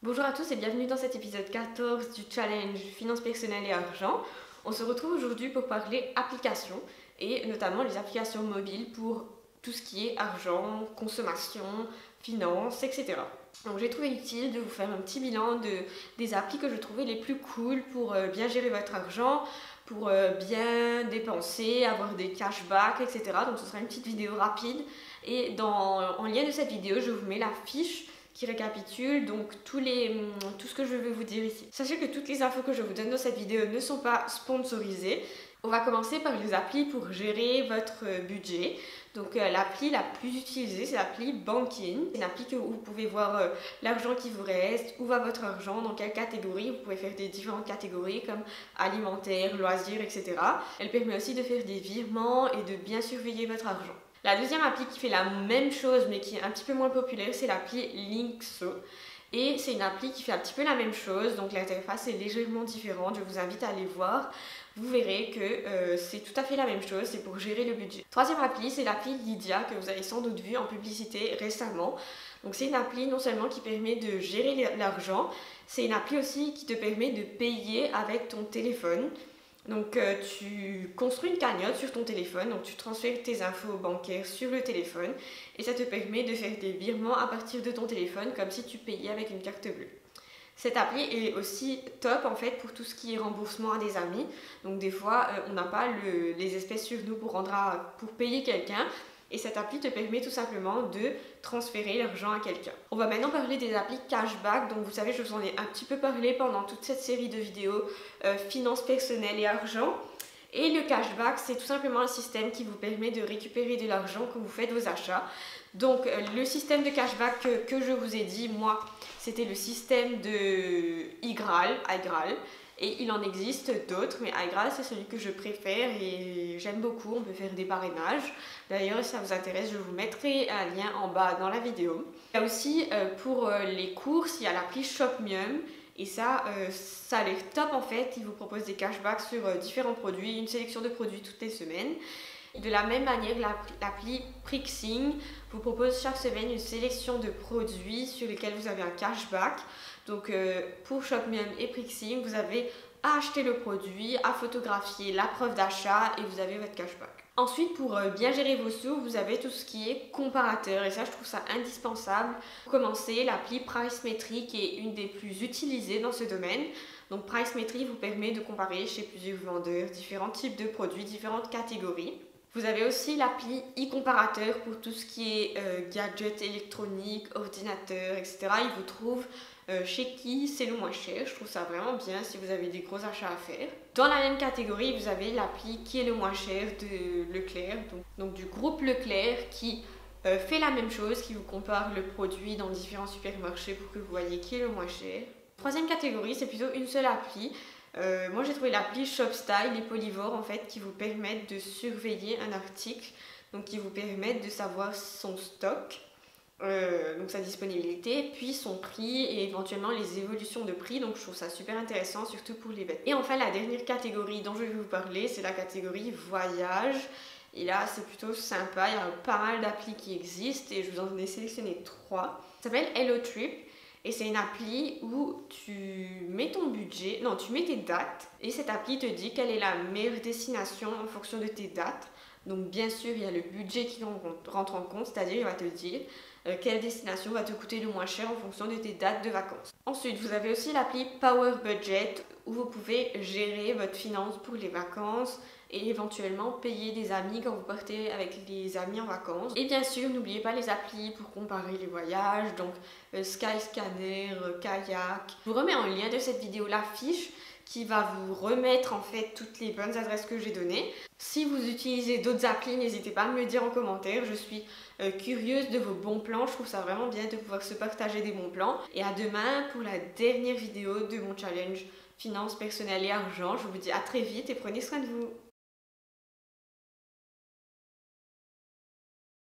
Bonjour à tous et bienvenue dans cet épisode 14 du challenge Finances personnelles et argent. On se retrouve aujourd'hui pour parler applications et notamment les applications mobiles pour tout ce qui est argent, consommation, finances, etc. Donc j'ai trouvé utile de vous faire un petit bilan des applis que je trouvais les plus cool pour bien gérer votre argent, pour bien dépenser, avoir des cashbacks, etc. Donc ce sera une petite vidéo rapide et en lien de cette vidéo, je vous mets la fiche qui récapitule donc tout ce que je vais vous dire ici. Sachez que toutes les infos que je vous donne dans cette vidéo ne sont pas sponsorisées. On va commencer par les applis pour gérer votre budget. Donc l'appli la plus utilisée, c'est l'appli Bankin. C'est une appli où vous pouvez voir l'argent qui vous reste, où va votre argent, dans quelle catégorie. Vous pouvez faire des différentes catégories comme alimentaire, loisirs, etc. Elle permet aussi de faire des virements et de bien surveiller votre argent. La deuxième appli qui fait la même chose mais qui est un petit peu moins populaire, c'est l'appli Linkso. Et c'est une appli qui fait un petit peu la même chose, donc l'interface est légèrement différente, je vous invite à aller voir. Vous verrez que c'est tout à fait la même chose, c'est pour gérer le budget. Troisième appli, c'est l'appli Lydia que vous avez sans doute vu en publicité récemment. Donc c'est une appli non seulement qui permet de gérer l'argent, c'est une appli aussi qui te permet de payer avec ton téléphone. Donc tu construis une cagnotte sur ton téléphone, donc tu transfères tes infos bancaires sur le téléphone et ça te permet de faire des virements à partir de ton téléphone comme si tu payais avec une carte bleue. Cette appli est aussi top en fait pour tout ce qui est remboursement à des amis. Donc des fois on n'a pas les espèces sur nous pour payer quelqu'un. Et cette appli te permet tout simplement de transférer l'argent à quelqu'un. On va maintenant parler des applis cashback. Donc vous savez, je vous en ai un petit peu parlé pendant toute cette série de vidéos finances personnelles et argent. Et le cashback, c'est tout simplement un système qui vous permet de récupérer de l'argent quand vous faites vos achats. Donc le système de cashback que je vous ai dit, moi, c'était le système de iGraal. Et il en existe d'autres, mais iGraal c'est celui que je préfère et j'aime beaucoup. On peut faire des parrainages. D'ailleurs, si ça vous intéresse, je vous mettrai un lien en bas dans la vidéo. Il y a aussi pour les courses, il y a l'appli Shopmium. Et ça a l'air top en fait. Il vous propose des cashbacks sur différents produits, une sélection de produits toutes les semaines. De la même manière, l'appli Prixing vous propose chaque semaine une sélection de produits sur lesquels vous avez un cashback. Donc pour Shopmium et Prixing, vous avez à acheter le produit, à photographier la preuve d'achat et vous avez votre cashback. Ensuite, pour bien gérer vos sous, vous avez tout ce qui est comparateur et ça, je trouve ça indispensable. Pour commencer, l'appli Pricemetric est une des plus utilisées dans ce domaine. Donc Pricemetric vous permet de comparer chez plusieurs vendeurs différents types de produits, différentes catégories. Vous avez aussi l'appli e-comparateur pour tout ce qui est gadgets électroniques, ordinateurs, etc. Il vous trouve chez qui c'est le moins cher. Je trouve ça vraiment bien si vous avez des gros achats à faire. Dans la même catégorie, vous avez l'appli qui est le moins cher de Leclerc, donc du groupe Leclerc qui fait la même chose, qui vous compare le produit dans différents supermarchés pour que vous voyez qui est le moins cher. Troisième catégorie, c'est plutôt une seule appli. Moi j'ai trouvé l'appli ShopStyle et Polyvore en fait qui vous permettent de surveiller un article, donc qui vous permettent de savoir son stock, donc sa disponibilité, puis son prix et éventuellement les évolutions de prix. Donc je trouve ça super intéressant, surtout pour les bêtes. Et enfin la dernière catégorie dont je vais vous parler, c'est la catégorie voyage. Et là c'est plutôt sympa, il y a pas mal d'applis qui existent et je vous en ai sélectionné 3. Ça s'appelle HelloTrip. Et c'est une appli où tu mets ton budget, non, tu mets tes dates et cette appli te dit quelle est la meilleure destination en fonction de tes dates. Donc bien sûr, il y a le budget qui rentre en compte, c'est-à-dire il va te dire quelle destination va te coûter le moins cher en fonction de tes dates de vacances. Ensuite, vous avez aussi l'appli Power Budget où vous pouvez gérer votre finance pour les vacances et éventuellement payer des amis quand vous partez avec les amis en vacances. Et bien sûr, n'oubliez pas les applis pour comparer les voyages, donc Skyscanner, Kayak. Je vous remets en lien de cette vidéo la fiche qui va vous remettre en fait toutes les bonnes adresses que j'ai données. Si vous utilisez d'autres applis, n'hésitez pas à me le dire en commentaire. Je suis curieuse de vos bons plans. Je trouve ça vraiment bien de pouvoir se partager des bons plans. Et à demain pour la dernière vidéo de mon challenge Finances personnelles et argent. Je vous dis à très vite et prenez soin de vous.